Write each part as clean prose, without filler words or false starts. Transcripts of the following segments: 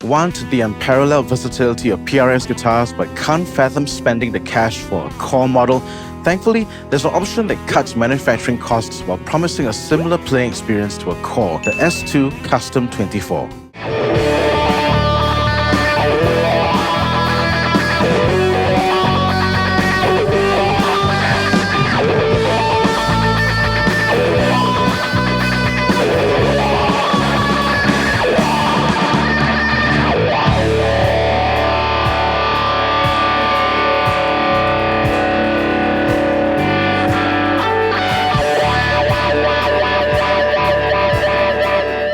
Want the unparalleled versatility of PRS guitars but can't fathom spending the cash for a core model? Thankfully, there's an option that cuts manufacturing costs while promising a similar playing experience to a core, the S2 Custom 24.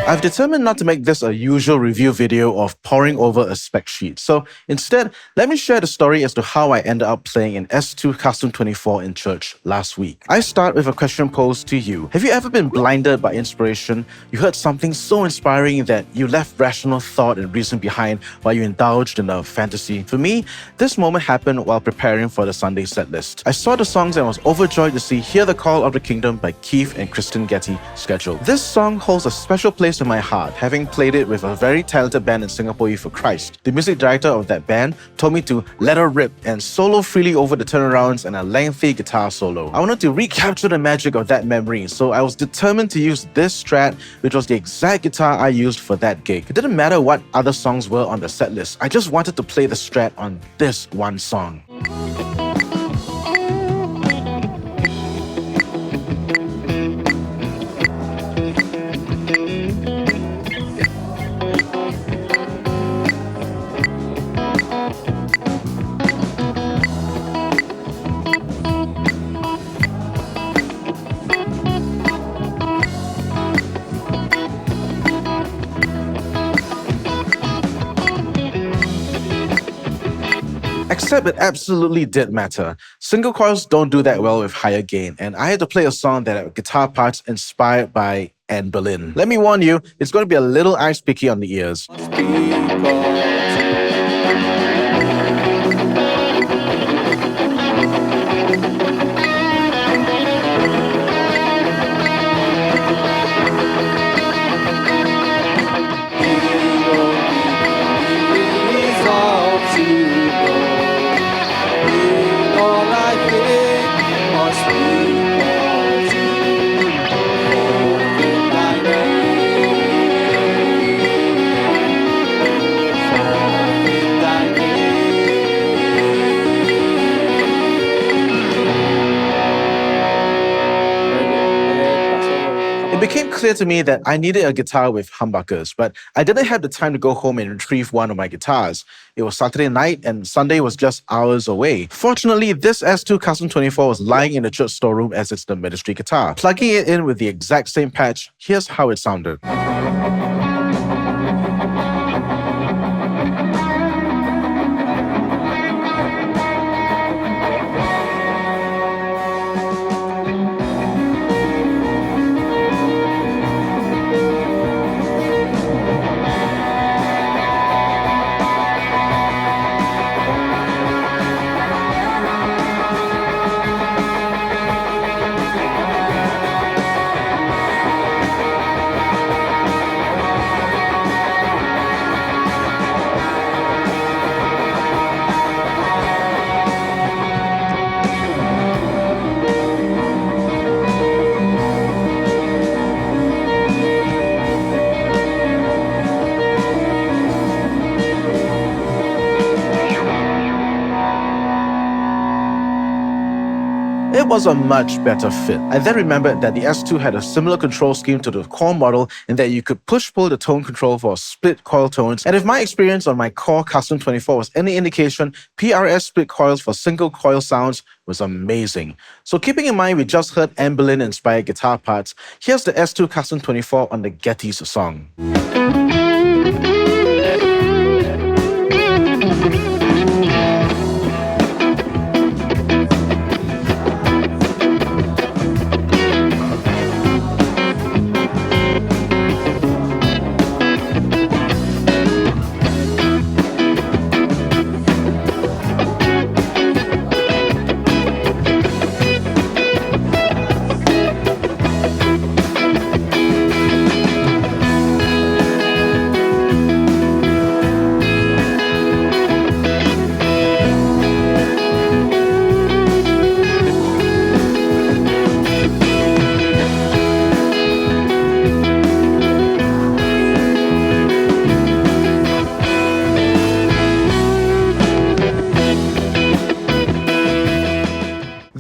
I've determined not to make this a usual review video of poring over a spec sheet. So instead, let me share the story as to how I ended up playing an S2 Custom 24 in church last week. I start with a question posed to you. Have you ever been blinded by inspiration? You heard something so inspiring that you left rational thought and reason behind while you indulged in a fantasy? For me, this moment happened while preparing for the Sunday set list. I saw the songs and was overjoyed to see Hear the Call of the Kingdom by Keith and Kristen Getty scheduled. This song holds a special place in my heart, having played it with a very talented band in Singapore, Youth for Christ. The music director of that band told me to let her rip and solo freely over the turnarounds and a lengthy guitar solo. I wanted to recapture the magic of that memory, so I was determined to use this Strat, which was the exact guitar I used for that gig. It didn't matter what other songs were on the set list, I just wanted to play the Strat on this one song. Except it absolutely did matter. Single coils don't do that well with higher gain, and I had to play a song that had guitar parts inspired by Anne Boleyn. Let me warn you, it's going to be a little ice-picky on the ears. It became clear to me that I needed a guitar with humbuckers, but I didn't have the time to go home and retrieve one of my guitars. It was Saturday night and Sunday was just hours away. Fortunately, this S2 Custom 24 was lying in the church storeroom as it's the ministry guitar. Plugging it in with the exact same patch, here's how it sounded. It was a much better fit. I then remembered that the S2 had a similar control scheme to the core model in that you could push-pull the tone control for split coil tones, and if my experience on my core Custom 24 was any indication, PRS split coils for single coil sounds was amazing. So keeping in mind we just heard Anne Boleyn-inspired guitar parts, here's the S2 Custom 24 on the Gettys song.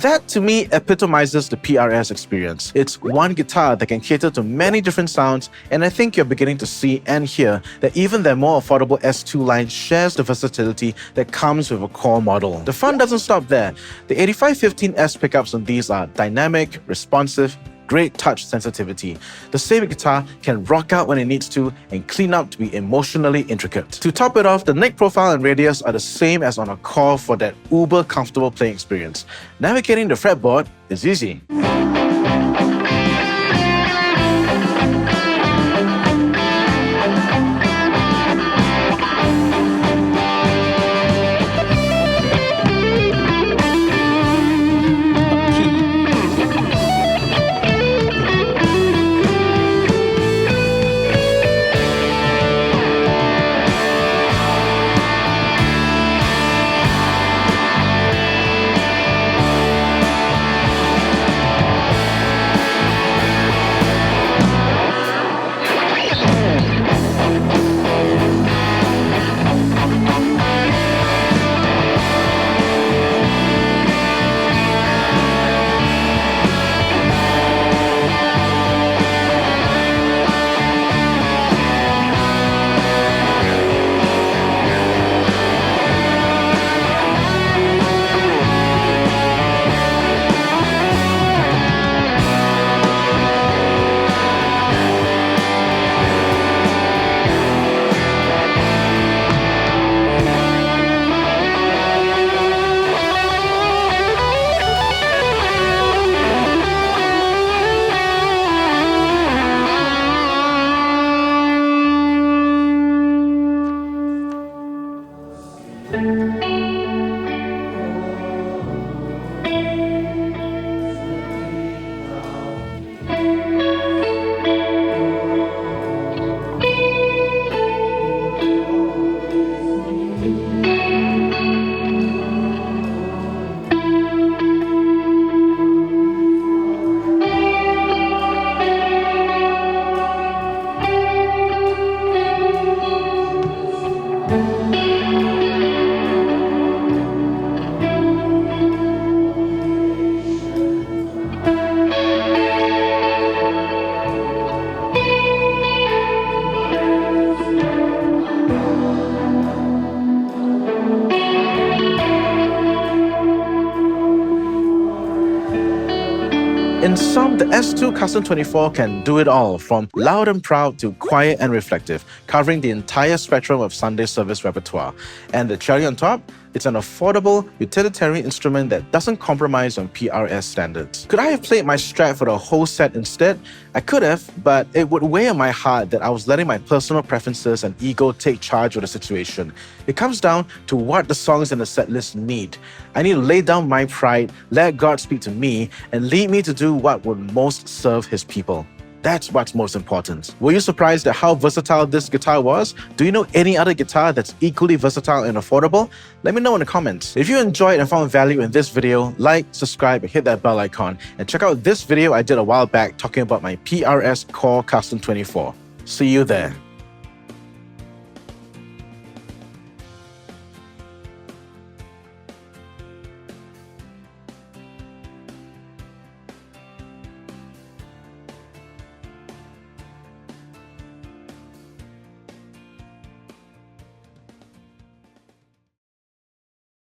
That to me epitomizes the PRS experience. It's one guitar that can cater to many different sounds, and I think you're beginning to see and hear that even their more affordable S2 line shares the versatility that comes with a core model. The fun doesn't stop there. The 8515S pickups on these are dynamic, responsive, great touch sensitivity. The same guitar can rock out when it needs to and clean up to be emotionally intricate. To top it off, the neck profile and radius are the same as on a core for that uber comfortable playing experience. Navigating the fretboard is easy. In sum, the S2 Custom 24 can do it all, from loud and proud to quiet and reflective, covering the entire spectrum of Sunday service repertoire. And the cherry on top, it's an affordable, utilitarian instrument that doesn't compromise on PRS standards. Could I have played my Strat for the whole set instead? I could have, but it would weigh on my heart that I was letting my personal preferences and ego take charge of the situation. It comes down to what the songs in the set list need. I need to lay down my pride, let God speak to me, and lead me to do what would most serve His people. That's what's most important. Were you surprised at how versatile this guitar was? Do you know any other guitar that's equally versatile and affordable? Let me know in the comments. If you enjoyed and found value in this video, like, subscribe, and hit that bell icon. And check out this video I did a while back talking about my PRS Core Custom 24. See you there.